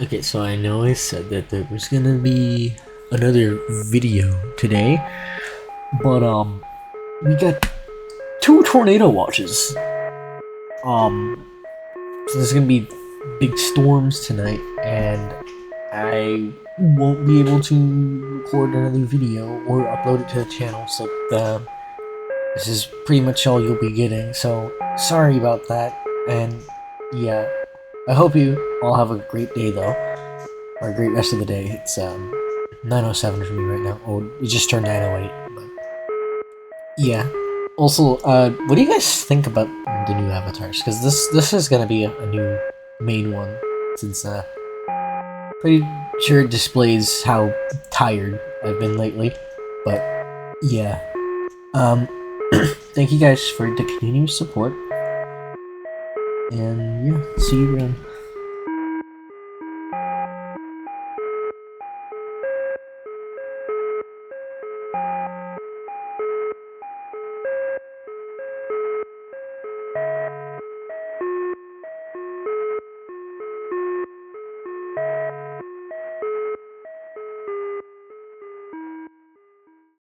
Okay, so I know I said that there was gonna be another video today, but we got two tornado watches. So there's gonna be big storms tonight, and I won't be able to record another video or upload it to the channel. So this is pretty much all you'll be getting. So sorry about that, and yeah, I hope you all have a great day though. Or a great rest of the day. It's 9:07 for me right now. Oh, it just turned 9:08. But yeah. Also, what do you guys think about the new avatars? Because this is gonna be a new main one, since pretty sure it displays how tired I've been lately. But yeah. Um, thank you guys for the continuous support, and yeah, see you around.